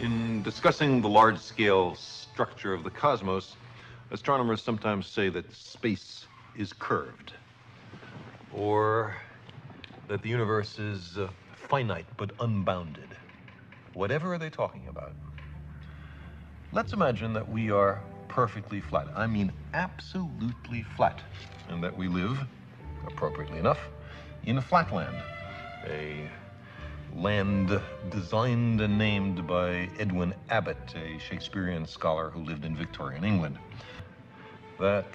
In discussing the large-scale structure of the cosmos, astronomers sometimes say that space is curved, or that the universe is finite but unbounded. Whatever are they talking about? Let's imagine that we are perfectly flat. I mean absolutely flat. And that we live, appropriately enough, in a flatland. A land designed and named by Edwin Abbott, a Shakespearean scholar who lived in Victorian England. That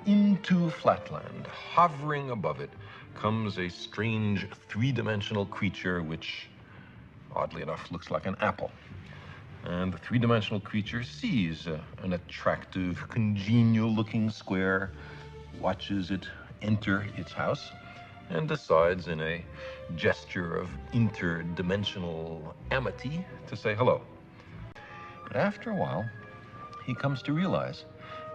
into flatland, hovering above it, comes a strange three-dimensional creature which, oddly enough, looks like an apple. And the three-dimensional creature sees an attractive, congenial-looking square, watches it enter its house, and decides in a gesture of interdimensional amity to say hello. But after a while, he comes to realize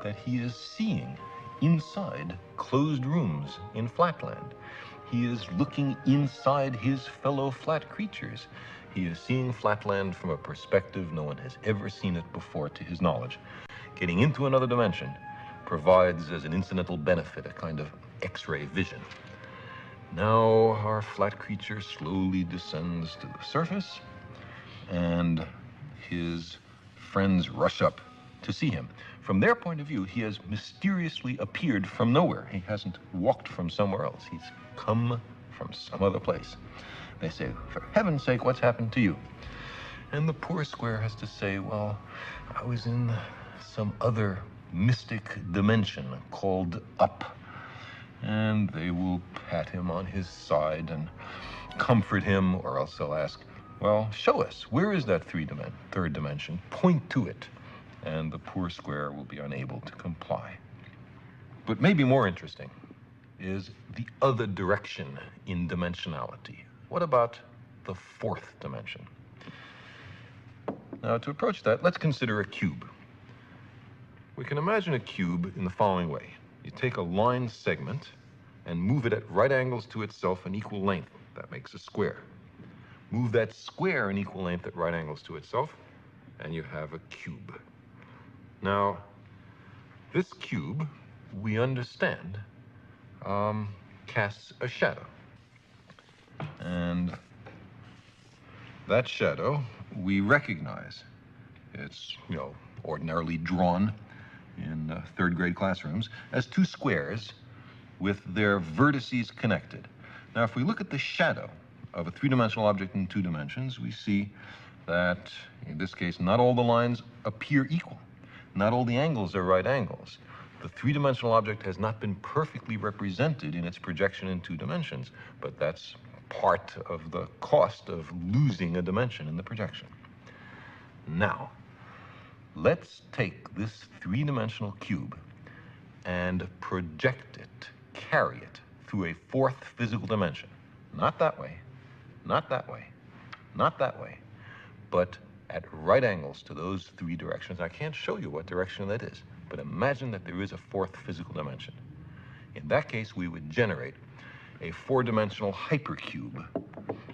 that he is seeing inside closed rooms in flatland. He is looking inside his fellow flat creatures. He is seeing flatland from a perspective no one has ever seen it before to his knowledge. Getting into another dimension provides as an incidental benefit a kind of X-ray vision. Now our flat creature slowly descends to the surface, and his friends rush up to see him. From their point of view, he has mysteriously appeared from nowhere. He hasn't walked from somewhere else. He's come from some other place. They say, for heaven's sake, what's happened to you? And the poor square has to say, well, I was in some other mystic dimension called up. And they will pat him on his side and comfort him, or else they'll ask, well, show us, where is that third dimension? Point to it. And the poor square will be unable to comply. But maybe more interesting is the other direction in dimensionality. What about the fourth dimension? Now, to approach that, let's consider a cube. We can imagine a cube in the following way. You take a line segment and move it at right angles to itself in equal length. That makes a square. Move that square in equal length at right angles to itself, and you have a cube. Now, this cube, we understand, casts a shadow. And that shadow we recognize. It's, ordinarily drawn in third grade classrooms as two squares with their vertices connected. Now, if we look at the shadow of a three-dimensional object in two dimensions, we see that, in this case, not all the lines appear equal. Not all the angles are right angles. The three-dimensional object has not been perfectly represented in its projection in two dimensions, but that's part of the cost of losing a dimension in the projection. Now, let's take this three-dimensional cube and project it, carry it through a fourth physical dimension. Not that way, not that way, not that way, but at right angles to those three directions. I can't show you what direction that is, but imagine that there is a fourth physical dimension. In that case, we would generate a four-dimensional hypercube,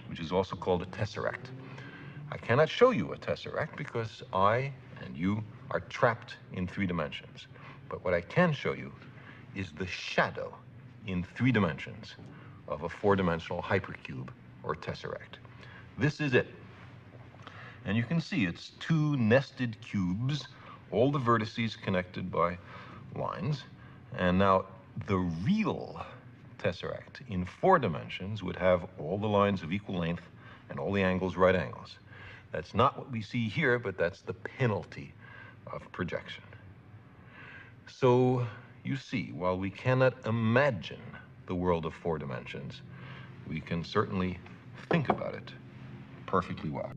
which is also called a tesseract. I cannot show you a tesseract because I and you are trapped in three dimensions. But what I can show you is the shadow in three dimensions of a four-dimensional hypercube or tesseract. This is it. And you can see it's two nested cubes, all the vertices connected by lines. And now the real tesseract in four dimensions would have all the lines of equal length and all the angles right angles. That's not what we see here, but that's the penalty of projection. So you see, while we cannot imagine the world of four dimensions, we can certainly think about it perfectly well.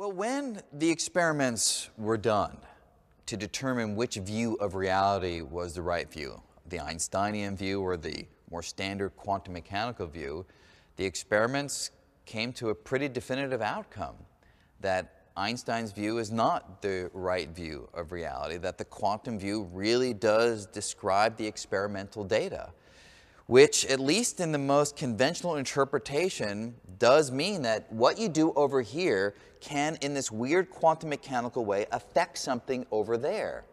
Well, when the experiments were done to determine which view of reality was the right view, the Einsteinian view or the more standard quantum mechanical view, the experiments came to a pretty definitive outcome that Einstein's view is not the right view of reality, that the quantum view really does describe the experimental data, which, at least in the most conventional interpretation, does mean that what you do over here can, in this weird quantum mechanical way, affect something over there.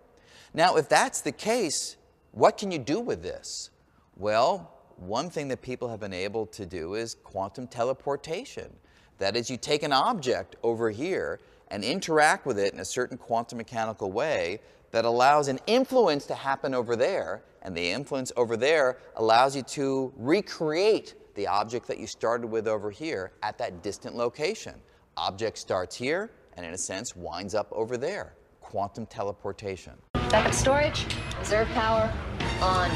Now, if that's the case, what can you do with this? Well, one thing that people have been able to do is quantum teleportation. That is, you take an object over here and interact with it in a certain quantum mechanical way that allows an influence to happen over there, and the influence over there allows you to recreate the object that you started with over here at that distant location. Object starts here and, in a sense, winds up over there. Quantum teleportation. Backup storage, reserve power, on.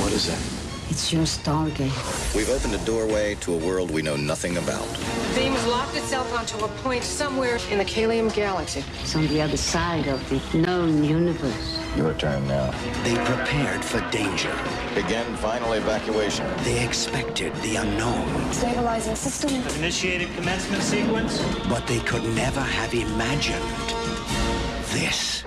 What is that? It's your Stargate. We've opened a doorway to a world we know nothing about. The beam has locked itself onto a point somewhere in the Kalium galaxy. It's on the other side of the known universe. Your turn now. They prepared for danger. Begin final evacuation. They expected the unknown. Stabilizing system. Initiated commencement sequence. But they could never have imagined this.